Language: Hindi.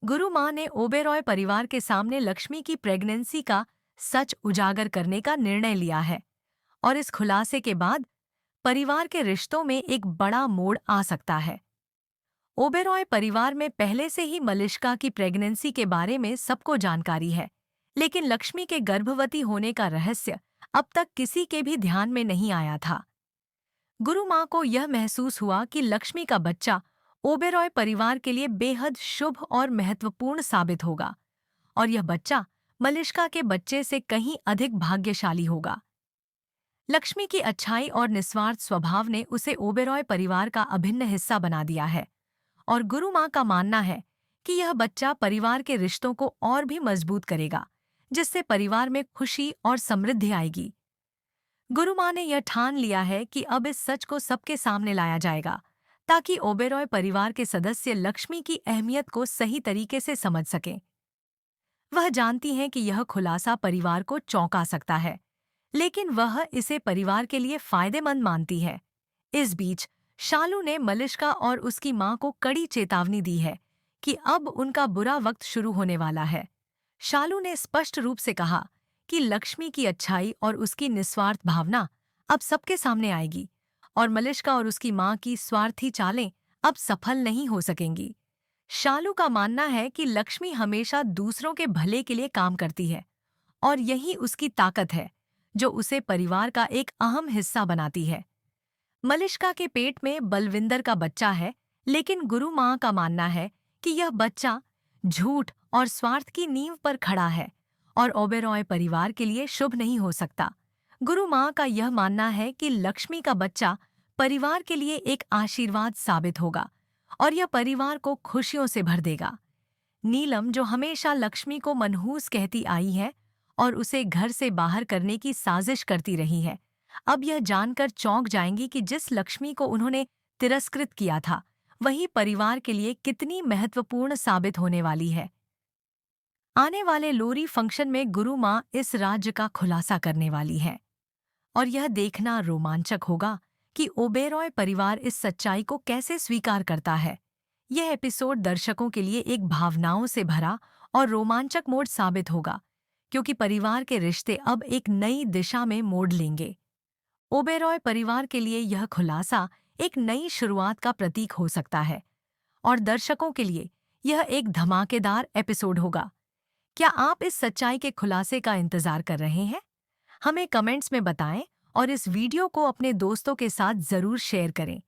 गुरु माँ ने ओबेरॉय परिवार के सामने लक्ष्मी की प्रेगनेंसी का सच उजागर करने का निर्णय लिया है। और इस खुलासे के बाद परिवार के रिश्तों में एक बड़ा मोड़ आ सकता है। ओबेरॉय परिवार में पहले से ही मलिष्का की प्रेगनेंसी के बारे में सबको जानकारी है, लेकिन लक्ष्मी के गर्भवती होने का रहस्य अब तक किसी के भी ध्यान में नहीं आया था। गुरु माँ को यह महसूस हुआ कि लक्ष्मी का बच्चा ओबेरॉय परिवार के लिए बेहद शुभ और महत्वपूर्ण साबित होगा, और यह बच्चा मलिष्का के बच्चे से कहीं अधिक भाग्यशाली होगा। लक्ष्मी की अच्छाई और निस्वार्थ स्वभाव ने उसे ओबेरॉय परिवार का अभिन्न हिस्सा बना दिया है, और गुरु माँ का मानना है कि यह बच्चा परिवार के रिश्तों को और भी मजबूत करेगा, जिससे परिवार में खुशी और समृद्धि आएगी। गुरु माँ ने यह ठान लिया है कि अब इस सच को सबके सामने लाया जाएगा, ताकि ओबेरॉय परिवार के सदस्य लक्ष्मी की अहमियत को सही तरीके से समझ सकें। वह जानती हैं कि यह खुलासा परिवार को चौंका सकता है, लेकिन वह इसे परिवार के लिए फायदेमंद मानती है। इस बीच शालू ने मलिष्का और उसकी मां को कड़ी चेतावनी दी है कि अब उनका बुरा वक्त शुरू होने वाला है। शालू ने स्पष्ट रूप से कहा कि लक्ष्मी की अच्छाई और उसकी निस्वार्थ भावना अब सबके सामने आएगी, और मलिष्का और उसकी मां की स्वार्थी चालें अब सफल नहीं हो सकेंगी। शालू का मानना है कि लक्ष्मी हमेशा दूसरों के भले के लिए काम करती है, और यही उसकी ताकत है जो उसे परिवार का एक अहम हिस्सा बनाती है। मलिष्का के पेट में बलविंदर का बच्चा है, लेकिन गुरु माँ का मानना है कि यह बच्चा झूठ और स्वार्थ की नींव पर खड़ा है और ओबेरॉय परिवार के लिए शुभ नहीं हो सकता। गुरु माँ का यह मानना है कि लक्ष्मी का बच्चा परिवार के लिए एक आशीर्वाद साबित होगा, और यह परिवार को खुशियों से भर देगा। नीलम, जो हमेशा लक्ष्मी को मनहूस कहती आई है और उसे घर से बाहर करने की साजिश करती रही है, अब यह जानकर चौंक जाएंगी कि जिस लक्ष्मी को उन्होंने तिरस्कृत किया था, वही परिवार के लिए कितनी महत्वपूर्ण साबित होने वाली है। आने वाले लोरी फंक्शन में गुरु माँ इस राज्य का खुलासा करने वाली है, और यह देखना रोमांचक होगा कि ओबेरॉय परिवार इस सच्चाई को कैसे स्वीकार करता है। यह एपिसोड दर्शकों के लिए एक भावनाओं से भरा और रोमांचक मोड़ साबित होगा, क्योंकि परिवार के रिश्ते अब एक नई दिशा में मोड़ लेंगे। ओबेरॉय परिवार के लिए यह खुलासा एक नई शुरुआत का प्रतीक हो सकता है, और दर्शकों के लिए यह एक धमाकेदार एपिसोड होगा। क्या आप इस सच्चाई के खुलासे का इंतजार कर रहे हैं? हमें कमेंट्स में बताएं, और इस वीडियो को अपने दोस्तों के साथ जरूर शेयर करें।